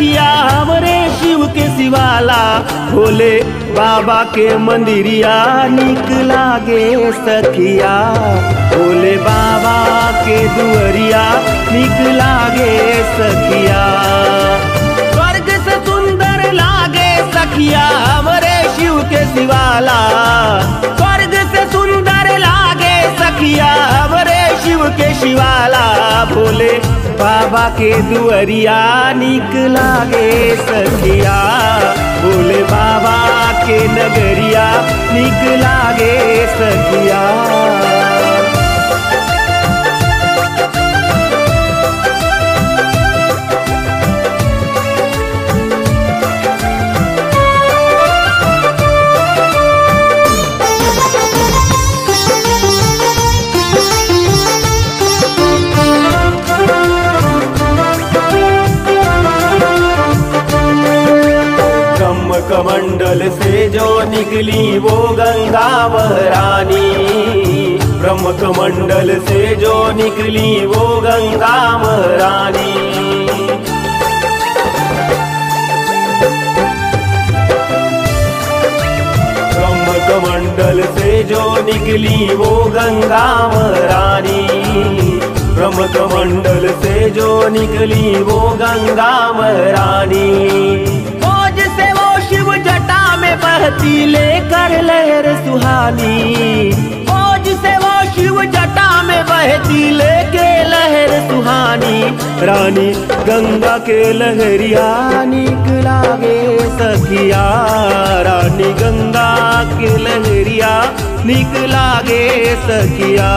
सखिया हमरे शिव के शिवाला, भोले बाबा के मंदिरिया निक लागे सखिया, भोले बाबा के दुअरिया निक लागे सखिया। स्वर्ग से सुंदर लागे सखिया हमरे शिव के शिवाला, स्वर्ग से सुंदर लागे सखिया हमरे शिव के शिवाला, भोले बाबा के दुअरिया निक लागे सखिया, भोले बाबा के नगरिया निक लागे सखिया। कमंडल से जो निकली वो गंगा महारानी, ब्रह्म कमंडल से जो निकली वो गंगा महारानी। ब्रह्म कमंडल से जो निकली वो गंगा महारानी, ब्रह्म कमंडल से जो निकली वो गंगा महारानी। जटा में बहती लेकर लहर सुहानी, फौज से वो शिव जटा में बहती लेके लहर सुहानी, रानी गंगा के लहरिया निक लागे सखिया, रानी गंगा के लहरिया निक लागे सखिया।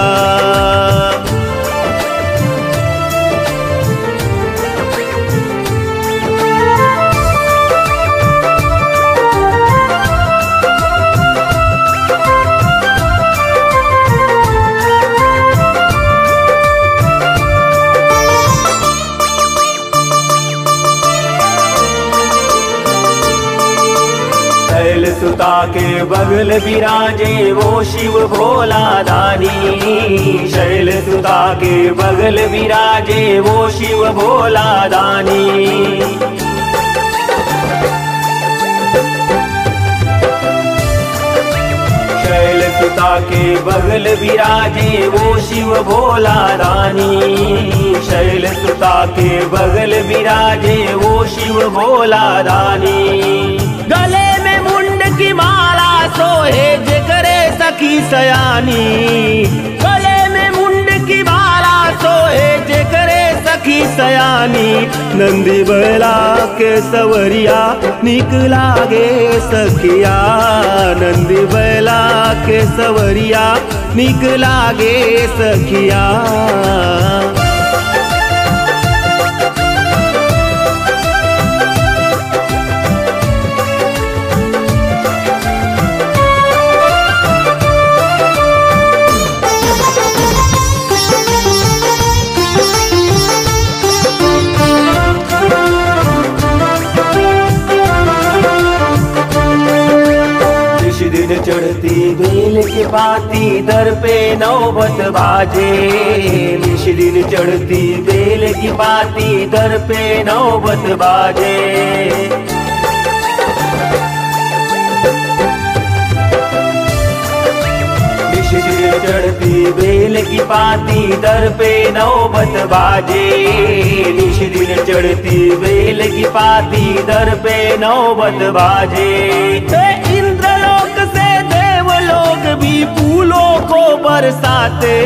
सुता के बगल विराजे वो शिव भोला दानी, शैल सुता के बगल विराजे वो शिव भोला दानी। शैल सुता के बगल विराजे वो शिव भोला दानी, शैल सुता के बगल विराजे वो शिव भोला दानी। गले की माला सोहे जे करे सखी सयानी, गले में मुंड की माला सोहे जे करे सखी सयानी, नंदी बैला के सवरिया निक लागे सखिया, नंदी बैला के सवरिया निक लागे सखिया। दिन चढ़ती बेल के पाती दर पे नौबत बाजे, निश दिन चढ़ती बेल की पाती दर पे नौबत बाजे। निश दिन चढ़ती बेल की पाती दर पे नौबत बाजे, निश दिन चढ़ती बेल की पाती दर पे नौबत बाजे। इंद्रलोक से देवलोक भी फूलों को बरसाते,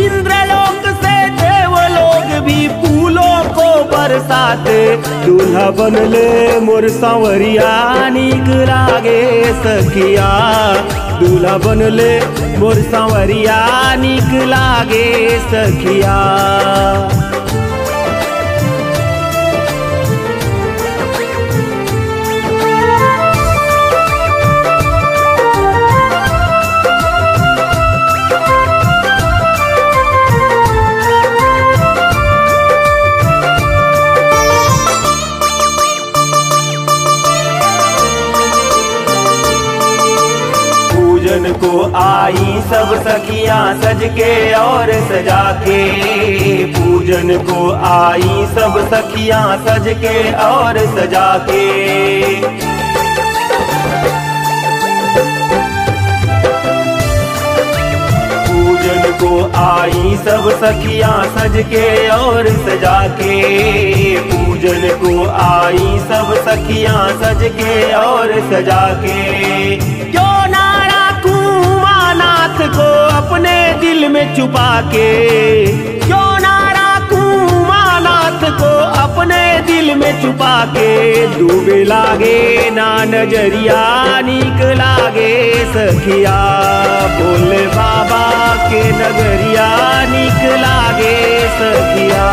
इंद्रलोक से देवलोक भी फूलों को बरसाते, दूल्हा बनले मोर सांवरिया निक लागे सखिया, दूल्हा बनले मोर सांवरिया निक लागे सखिया। को आई सब सखियां सज के और सजा के, पूजन को आई सब सखियां सज के और सजा के। पूजन को आई सब सखियां सज के और सजा के। पूजन को आई सब सखियां सज के और सजा के। क्यों ना राखूं मानाथ को अपने दिल में छुपा के। क्यों ना राखूं मानाथ को अपने दिल में छुपा के। डूबे लागे ना नजरिया नीक लागे सखिया। भोले बाबा के नगरिया नीक लागे सखिया।